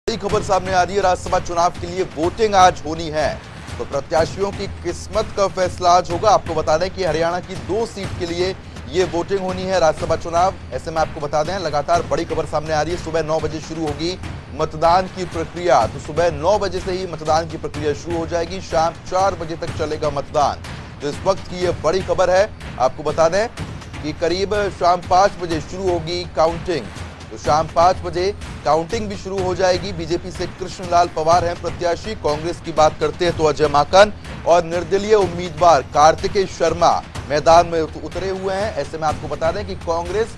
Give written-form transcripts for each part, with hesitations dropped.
बड़ी खबर सामने आ रही है। राज्यसभा चुनाव के लिए वोटिंग आज होनी है, तो प्रत्याशियों की किस्मत का फैसला आज होगा। आपको बता दें कि हरियाणा की 2 सीट के लिए ये वोटिंग होनी है, राज्यसभा चुनाव। ऐसे में आपको बता दें, लगातार बड़ी खबर सामने आ रही है। सुबह 9 बजे शुरू होगी मतदान की प्रक्रिया, तो सुबह 9 बजे से ही मतदान की प्रक्रिया शुरू हो जाएगी। शाम 4 बजे तक चलेगा मतदान। तो इस वक्त की ये बड़ी खबर है। आपको बता दें कि करीब शाम 5 बजे शुरू होगी काउंटिंग, तो शाम 5 बजे काउंटिंग भी शुरू हो जाएगी। बीजेपी से कृष्णलाल पवार हैं प्रत्याशी। कांग्रेस की बात करते हैं तो अजय माकन और निर्दलीय उम्मीदवार कार्तिकेय शर्मा मैदान में उतरे हुए हैं। ऐसे में आपको बता दें कि कांग्रेस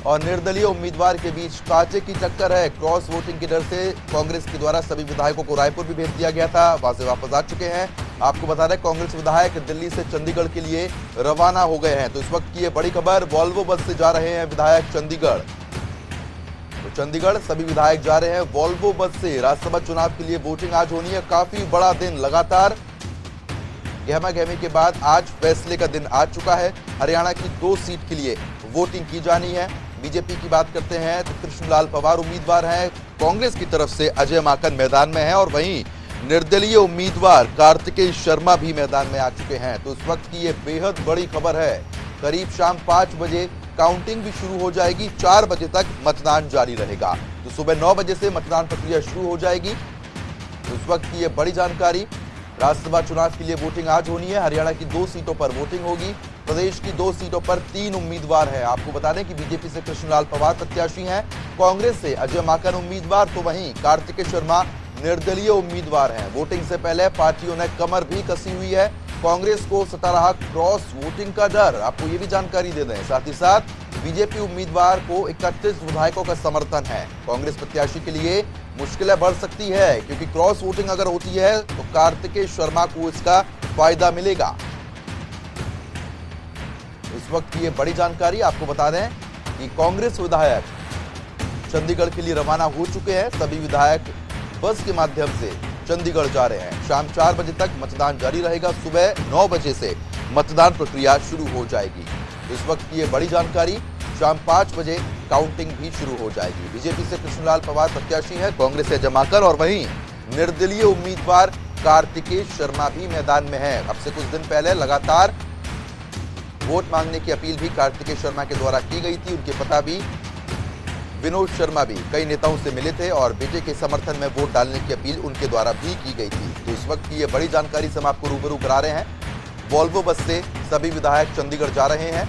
और निर्दलीय उम्मीदवार के बीच कांटे की टक्कर है। क्रॉस वोटिंग के डर से कांग्रेस के द्वारा सभी विधायकों को रायपुर भी भेज दिया गया था, वहां से वापस आ चुके हैं। आपको बता दें कांग्रेस विधायक दिल्ली से चंडीगढ़ के लिए रवाना हो गए हैं। तो इस वक्त की ये बड़ी खबर, वॉल्वो बस से जा रहे हैं विधायक चंडीगढ़। तो चंडीगढ़ सभी विधायक जा रहे हैं वॉल्वो बस से। राज्यसभा चुनाव के लिए वोटिंग आज होनी है। काफी बड़ा दिन, लगातार गहमा-गहमी के बाद आज फैसले का दिन आ चुका है। हरियाणा की 2 सीट के लिए वोटिंग की जानी है। बीजेपी की बात करते हैं तो कृष्णलाल पवार उम्मीदवार हैं, कांग्रेस की तरफ से अजय माकन मैदान में है और वहीं निर्दलीय उम्मीदवार कार्तिकेय शर्मा भी मैदान में आ चुके हैं। तो इस वक्त की ये बेहद बड़ी खबर है। करीब शाम 5 बजे काउंटिंग भी शुरू हो जाएगी, 4 बजे तक मतदान जारी रहेगा। तो सुबह 9 बजे से मतदान प्रक्रिया शुरू हो जाएगी। तो इस वक्त की ये बड़ी जानकारी, राज्यसभा चुनाव के लिए वोटिंग आज होनी है। हरियाणा की 2 सीटों पर वोटिंग होगी। प्रदेश की 2 सीटों पर 3 उम्मीदवार हैं। आपको बता दें कि बीजेपी से कृष्णलाल पवार प्रत्याशी हैं, कांग्रेस से अजय माकन उम्मीदवार, तो वहीं कार्तिकेय शर्मा निर्दलीय उम्मीदवार हैं। वोटिंग से पहले पार्टियों ने कमर भी कसी हुई है। कांग्रेस को सता रहा क्रॉस वोटिंग का डर, आपको ये भी जानकारी दे दें। साथ ही साथ बीजेपी उम्मीदवार को 31 विधायकों का समर्थन है। कांग्रेस प्रत्याशी के लिए मुश्किलें बढ़ सकती है, क्योंकि क्रॉस वोटिंग अगर होती है तो कार्तिकेय शर्मा को इसका फायदा मिलेगा। इस वक्त की ये बड़ी जानकारी, आपको बता दें कि कांग्रेस विधायक चंडीगढ़ के लिए रवाना हो चुके हैं। सभी विधायक बस के माध्यम से चंडीगढ़ जा रहे हैं। शाम 4 बजे तक मतदान जारी रहेगा। सुबह 9 बजे से मतदान प्रक्रिया शुरू हो जाएगी। तो इस वक्त की ये बड़ी जानकारी, शाम 5 बजे काउंटिंग भी शुरू हो जाएगी। बीजेपी से कृष्णलाल पवार प्रत्याशी है, कांग्रेस से जमाकर और वहीं निर्दलीय उम्मीदवार कार्तिकेय शर्मा भी मैदान में है। अब से कुछ दिन पहले लगातार वोट मांगने की अपील भी कार्तिकेय शर्मा के द्वारा की गई थी। उनके पिता भी विनोद शर्मा भी कई नेताओं से मिले थे और बेटे के समर्थन में वोट डालने की अपील उनके द्वारा भी की गई थी। तो इस वक्त की ये बड़ी जानकारी से हम आपको रूबरू करा रहे हैं। वॉल्वो बस से सभी विधायक चंडीगढ़ जा रहे हैं।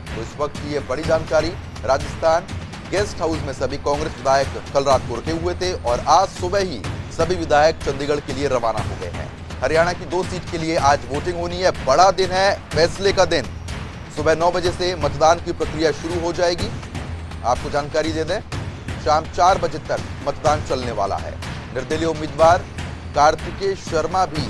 तो इस वक्त की ये बड़ी जानकारी, राजस्थान गेस्ट हाउस में सभी कांग्रेस विधायक कल रात को रुके हुए थे और आज सुबह ही सभी विधायक चंडीगढ़ के लिए रवाना हो गए हैं। हरियाणा की 2 सीट के लिए आज वोटिंग होनी है। बड़ा दिन है, फैसले का दिन। सुबह 9 बजे से मतदान की प्रक्रिया शुरू हो जाएगी। आपको जानकारी दे दें, शाम 4 बजे तक मतदान चलने वाला है। निर्दलीय उम्मीदवार कार्तिकेय शर्मा भी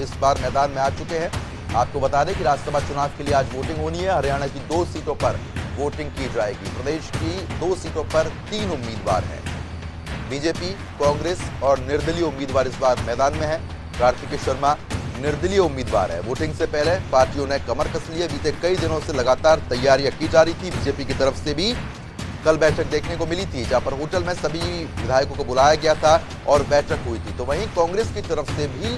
इस बार मैदान में आ चुके हैं। आपको बता दें कि राज्यसभा चुनाव के लिए आज वोटिंग होनी है। हरियाणा की 2 सीटों पर वोटिंग की जाएगी। प्रदेश की 2 सीटों पर 3 उम्मीदवार हैं। बीजेपी, कांग्रेस और निर्दलीय उम्मीदवार इस बार मैदान में है। कार्तिकेय शर्मा निर्दलीय उम्मीदवार है। वोटिंग से पहले पार्टियों ने कमर कस ली है। बीते कई दिनों से लगातार तैयारियां की जा रही थी। बीजेपी की तरफ से भी कल बैठक देखने को मिली थी, जहां पर होटल में सभी विधायकों को बुलाया गया था और बैठक हुई थी। तो वहीं कांग्रेस की तरफ से भी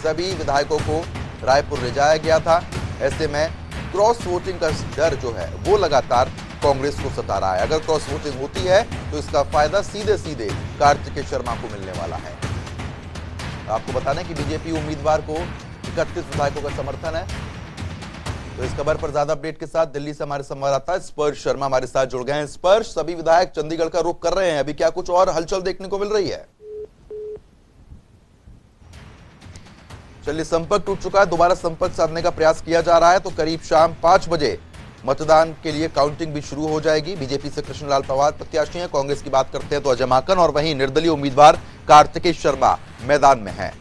सभी विधायकों को रायपुर ले जाया गया था। ऐसे में क्रॉस वोटिंग का डर जो है वो लगातार कांग्रेस को सता रहा है। अगर क्रॉस वोटिंग होती है तो इसका फायदा सीधे सीधे कार्तिकेय शर्मा को मिलने वाला है। आपको बता दें कि बीजेपी उम्मीदवार को 31 विधायकों का समर्थन है। तो इस खबर पर ज्यादा अपडेट के साथ दिल्ली से हमारे संवाददाता स्पर्श शर्मा हमारे साथ जुड़ गए हैं। स्पर्श, सभी विधायक चंडीगढ़ का रुख कर रहे हैं, अभी क्या कुछ और हलचल देखने को मिल रही है? चलिए, संपर्क टूट चुका है, दोबारा संपर्क साधने का प्रयास किया जा रहा है। तो करीब शाम 5 बजे मतदान के लिए काउंटिंग भी शुरू हो जाएगी। बीजेपी से कृष्णलाल पवार प्रत्याशी हैं, कांग्रेस की बात करते हैं तो अजय माकन और वहीं निर्दलीय उम्मीदवार कार्तिकेय शर्मा मैदान में है।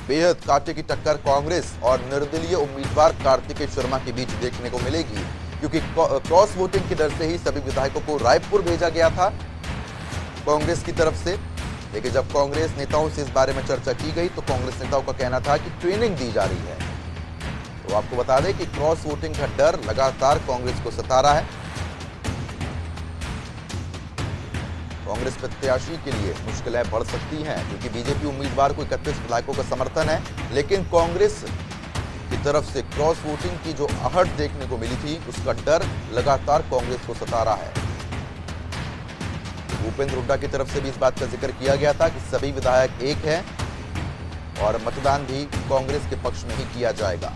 बेहद कांटे की टक्कर कांग्रेस और निर्दलीय उम्मीदवार कार्तिकेय शर्मा के बीच देखने को मिलेगी, क्योंकि क्रॉस वोटिंग के डर से ही सभी विधायकों को रायपुर भेजा गया था कांग्रेस की तरफ से। लेकिन जब कांग्रेस नेताओं से इस बारे में चर्चा की गई तो कांग्रेस नेताओं का कहना था कि ट्रेनिंग दी जा रही है। तो आपको बता दें कि क्रॉस वोटिंग का डर लगातार कांग्रेस को सता रहा है। कांग्रेस प्रत्याशी के लिए मुश्किलें बढ़ सकती हैं क्योंकि बीजेपी उम्मीदवार को 31 विधायकों का समर्थन है, लेकिन कांग्रेस की तरफ से क्रॉस वोटिंग की जो आहट देखने को मिली थी उसका डर लगातार कांग्रेस को सता रहा है। भूपेंद्र हुड्डा की तरफ से भी इस बात का जिक्र किया गया था कि सभी विधायक एक हैं और मतदान भी कांग्रेस के पक्ष में ही किया जाएगा।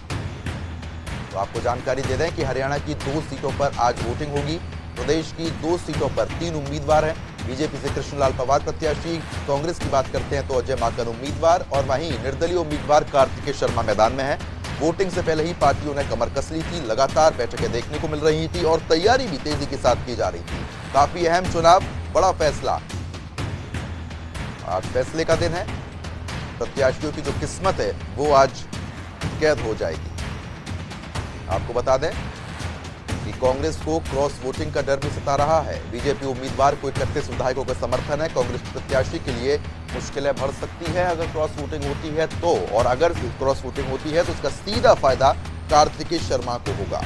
तो आपको जानकारी दे दें कि हरियाणा की 2 सीटों पर आज वोटिंग होगी। प्रदेश की 2 सीटों पर 3 उम्मीदवार हैं। बीजेपी से कृष्णलाल पवार प्रत्याशी, कांग्रेस की बात करते हैं तो अजय माकन उम्मीदवार और वहीं निर्दलीय उम्मीदवार कार्तिकेय शर्मा मैदान में है। वोटिंग से पहले ही पार्टियों ने कमर कस ली थी, लगातार बैठकें देखने को मिल रही थी और तैयारी भी तेजी के साथ की जा रही थी। काफी अहम चुनाव, बड़ा फैसला, आज फैसले का दिन है। प्रत्याशियों की जो किस्मत है वो आज कैद हो जाएगी। आपको बता दें कि कांग्रेस को क्रॉस वोटिंग का डर भी सता रहा है। बीजेपी उम्मीदवार को 31 विधायकों का समर्थन है। कांग्रेस प्रत्याशी के लिए मुश्किलें बढ़ सकती है अगर क्रॉस वोटिंग होती है तो, और अगर क्रॉस वोटिंग होती है तो उसका सीधा फायदा कार्तिकेय शर्मा को होगा।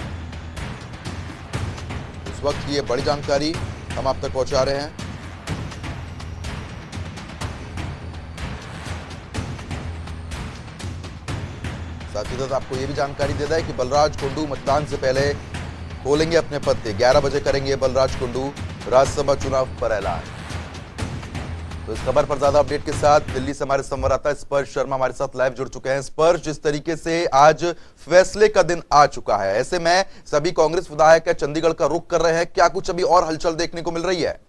इस वक्त की ये बड़ी जानकारी हम आप तक पहुंचा रहे हैं। साथ ही साथ आपको यह भी जानकारी दे दें कि बलराज कुंडू मतदान से पहले खोलेंगे अपने पत्ते। 11 बजे करेंगे बलराज कुंडू राज्यसभा चुनाव पर ऐलान। तो इस खबर पर ज्यादा अपडेट के साथ दिल्ली से हमारे संवाददाता स्पर्श शर्मा हमारे साथ लाइव जुड़ चुके हैं। स्पर्श, जिस तरीके से आज फैसले का दिन आ चुका है, ऐसे में सभी कांग्रेस विधायक चंडीगढ़ का रुख कर रहे हैं, क्या कुछ अभी और हलचल देखने को मिल रही है?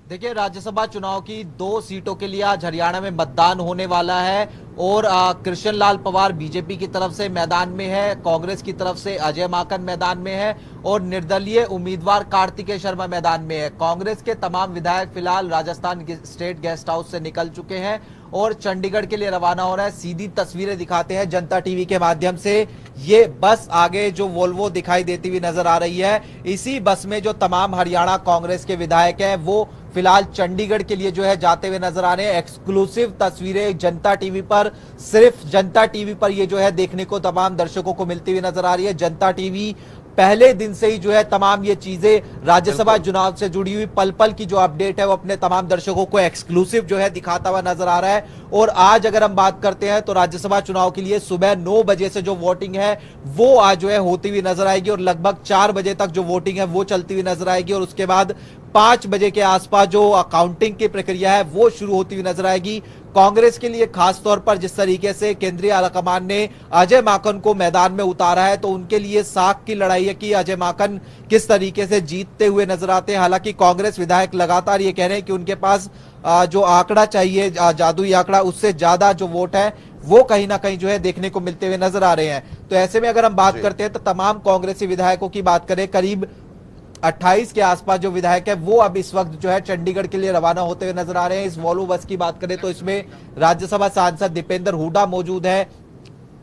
देखिए, राज्यसभा चुनाव की 2 सीटों के लिए आज हरियाणा में मतदान होने वाला है और कृष्णलाल पवार बीजेपी की तरफ से मैदान में है, कांग्रेस की तरफ से अजय माकन मैदान में है और निर्दलीय उम्मीदवार कार्तिकेय शर्मा मैदान में है। कांग्रेस के तमाम विधायक फिलहाल राजस्थान स्टेट गेस्ट हाउस से निकल चुके हैं और चंडीगढ़ के लिए रवाना हो रहा है। सीधी तस्वीरें दिखाते हैं जनता टीवी के माध्यम से। ये बस आगे जो वोल्वो दिखाई देती हुई नजर आ रही है, इसी बस में जो तमाम हरियाणा कांग्रेस के विधायक हैं वो फिलहाल चंडीगढ़ के लिए जो है जाते हुए नजर आ रहे हैं। एक्सक्लूसिव तस्वीरें जनता टीवी पर, सिर्फ जनता टीवी पर ये जो है देखने को तमाम दर्शकों को मिलती हुई नजर आ रही है। जनता टीवी पहले दिन से ही जो है तमाम ये चीजें राज्यसभा चुनाव से जुड़ी हुई पल पल की जो अपडेट है वो अपने तमाम दर्शकों को एक्सक्लूसिव जो है दिखाता हुआ नजर आ रहा है। और आज अगर हम बात करते हैं तो राज्यसभा चुनाव के लिए सुबह 9 बजे से जो वोटिंग है वो आज जो है होती हुई नजर आएगी और लगभग 4 बजे तक जो वोटिंग है वो चलती हुई नजर आएगी और उसके बाद 5 बजे के आसपास जो काउंटिंग की प्रक्रिया है वो शुरू होती हुई नजर आएगी। कांग्रेस के लिए खास तौर पर जिस तरीके से केंद्रीय आलाकमान ने अजय माकन को मैदान में उतारा है तो उनके लिए साख की लड़ाई है कि अजय माकन किस तरीके से जीतते हुए नजर आते हैं। हालांकि कांग्रेस विधायक लगातार ये कह रहे हैं कि उनके पास जो आंकड़ा चाहिए, जादुई आंकड़ा, उससे ज्यादा जो वोट है वो कहीं ना कहीं जो है देखने को मिलते हुए नजर आ रहे हैं। तो ऐसे में अगर हम बात करते हैं तो तमाम कांग्रेसी विधायकों की बात करें, करीब 28 के आसपास जो विधायक है वो अब इस वक्त जो है चंडीगढ़ के लिए रवाना होते हुए नजर आ रहे हैं। इस वॉल्वो बस की बात करें तो इसमें राज्यसभा सांसद दीपेंद्र हुड्डा मौजूद है।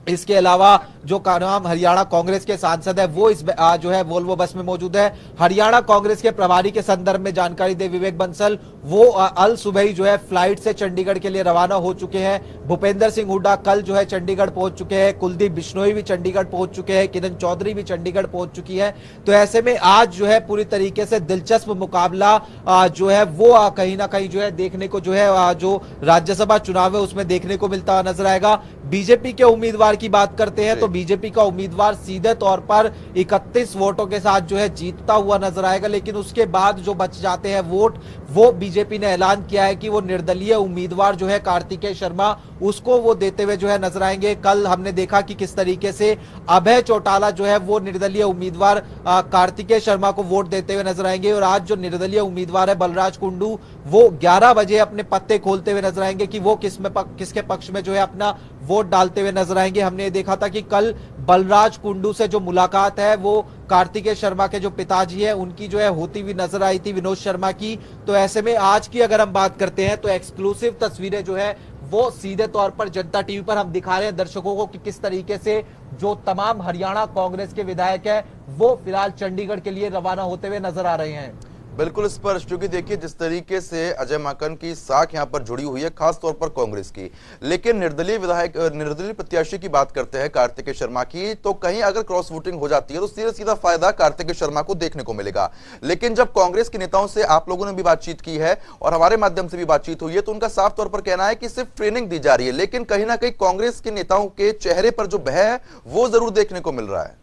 इसके अलावा जो नाम हरियाणा कांग्रेस के सांसद है वो इस जो है वोल्वो बस में मौजूद है। हरियाणा कांग्रेस के प्रभारी के संदर्भ में जानकारी दे विवेक बंसल, वो अल सुबह ही जो है फ्लाइट से चंडीगढ़ के लिए रवाना हो चुके हैं। भूपेंद्र सिंह हुड्डा कल जो है चंडीगढ़ पहुंच चुके हैं, कुलदीप बिश्नोई भी चंडीगढ़ पहुंच चुके हैं, किरण चौधरी भी चंडीगढ़ पहुंच चुकी है। तो ऐसे में आज जो है पूरी तरीके से दिलचस्प मुकाबला जो है वो कहीं ना कहीं जो है देखने को जो है जो राज्यसभा चुनाव है उसमें देखने को मिलता नजर आएगा। बीजेपी के उम्मीदवार की बात करते हैं तो बीजेपी का उम्मीदवार सीधे तौर पर 31 वोटों के साथ जो है जीतता हुआ नजर आएगा, लेकिन उसके बाद जो बच जाते हैं वोट वो बीजेपी ने ऐलान किया है कि वो निर्दलीय उम्मीदवार जो है कार्तिकेय शर्मा उसको वो देते हुए जो है नजर आएंगे। कल हमने देखा कि किस तरीके से अभय चौटाला जो है वो निर्दलीय उम्मीदवार कार्तिकेय शर्मा को वोट देते हुए नजर आएंगे और आज जो निर्दलीय उम्मीदवार है बलराज कुंडू वो 11 बजे अपने पत्ते खोलते हुए नजर आएंगे कि वो किसके पक्ष में जो है अपना वोट डालते हुए नजर आएंगे। हमने देखा था कि कल बलराज कुंडू से जो मुलाकात है वो कार्तिकेय शर्मा के जो पिताजी है उनकी जो है होती हुई नजर आई थी, विनोद शर्मा की। तो ऐसे में आज की अगर हम बात करते हैं तो एक्सक्लूसिव तस्वीरें जो है वो सीधे तौर पर जनता टीवी पर हम दिखा रहे हैं दर्शकों को कि किस तरीके से जो तमाम हरियाणा कांग्रेस के विधायक है वो फिलहाल चंडीगढ़ के लिए रवाना होते हुए नजर आ रहे हैं। बिल्कुल स्पष्ट, क्योंकि देखिए जिस तरीके से अजय माकन की साख यहां पर जुड़ी हुई है, खास तौर पर कांग्रेस की, लेकिन निर्दलीय प्रत्याशी की बात करते हैं कार्तिकेय शर्मा की, तो कहीं अगर क्रॉस वोटिंग हो जाती है तो सीधा सीधा फायदा कार्तिकेय शर्मा को देखने को मिलेगा। लेकिन जब कांग्रेस के नेताओं से आप लोगों ने भी बातचीत की है और हमारे माध्यम से भी बातचीत हुई है, तो उनका साफ तौर पर कहना है कि सिर्फ ट्रेनिंग दी जा रही है, लेकिन कहीं ना कहीं कांग्रेस के नेताओं के चेहरे पर जो भय है वो जरूर देखने को मिल रहा है।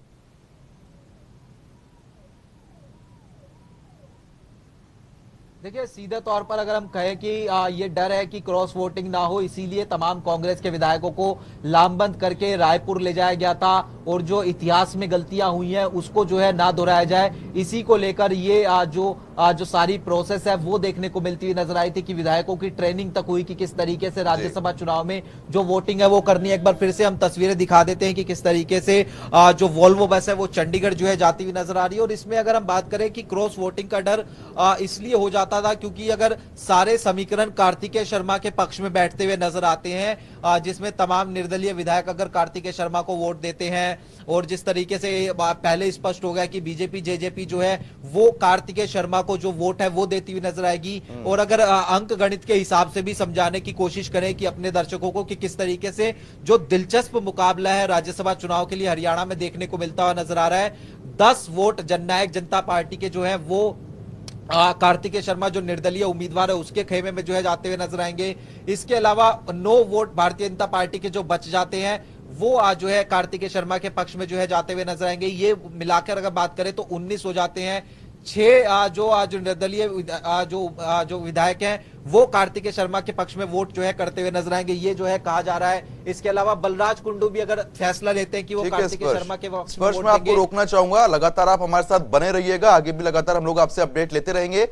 देखिए, सीधे तौर पर अगर हम कहें कि ये डर है कि क्रॉस वोटिंग ना हो, इसीलिए तमाम कांग्रेस के विधायकों को लामबंद करके रायपुर ले जाया गया था और जो इतिहास में गलतियां हुई हैं उसको जो है ना दोहराया जाए, इसी को लेकर ये जो सारी प्रोसेस है वो देखने को मिलती हुई नजर आई थी कि विधायकों की ट्रेनिंग तक हुई कि किस तरीके से राज्यसभा चुनाव में जो वोटिंग है वो करनी है। एक बार फिर से हम तस्वीरें दिखा देते हैं कि किस तरीके से जो वोल्वो बस है वो चंडीगढ़ जो है जाती हुई नजर आ रही है। और इसमें अगर हम बात करें कि क्रॉस वोटिंग का डर इसलिए हो जाता था क्योंकि अगर सारे समीकरण कार्तिकेय शर्मा के पक्ष में बैठते हुए नजर आते हैं, जिसमें तमाम निर्दलीय विधायक अगर कार्तिकेय शर्मा को वोट देते हैं, और जिस तरीके से पहले स्पष्ट हो गया कि बीजेपी जेजेपी जो है वो कार्तिकेय शर्मा को जो वोट है वो देती हुई नजर आएगी। और अगर अंक गणित के हिसाब से भी समझाने की कोशिश करें कि अपने दर्शकों को कि किस तरीके से जो दिलचस्प मुकाबला है राज्यसभा चुनाव के लिए हरियाणा में देखने को मिलता हुआ नजर आ रहा है। 10 वोट जननायक जनता पार्टी के जो है वो कार्तिकेय शर्मा जो निर्दलीय उम्मीदवार है उसके खेमे में जो है जाते हुए नजर आएंगे। इसके अलावा 9 वोट भारतीय जनता पार्टी के जो बच जाते हैं वो आज जो है कार्तिकेय शर्मा के पक्ष में जो है जाते हुए नजर आएंगे। ये मिलाकर अगर बात करें तो 19 हो जाते हैं। 6 जो निर्दलीय जो विधायक हैं वो कार्तिकेय शर्मा के पक्ष में वोट जो है करते हुए नजर आएंगे, ये जो है कहा जा रहा है। इसके अलावा बलराज कुंडू भी अगर फैसला लेते हैं कि वो कार्तिकेय शर्मा के पक्ष में वोट देंगे। मैं आपको रोकना चाहूंगा, लगातार आप हमारे साथ बने रहिएगा, आगे भी लगातार हम लोग आपसे अपडेट लेते रहेंगे।